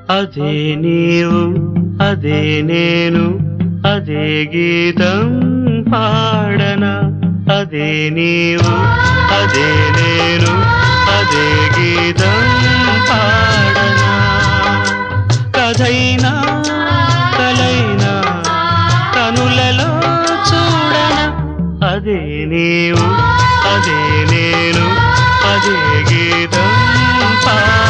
అదే నీవు అదే నేను అదే గీతం పాడనా అదే నీవు అదే నేను అదే గీతం పాడనా కథైనా కలైనా కనులలో చూడనా అదే నీవు అదే నేను అదే గీతం పాడనా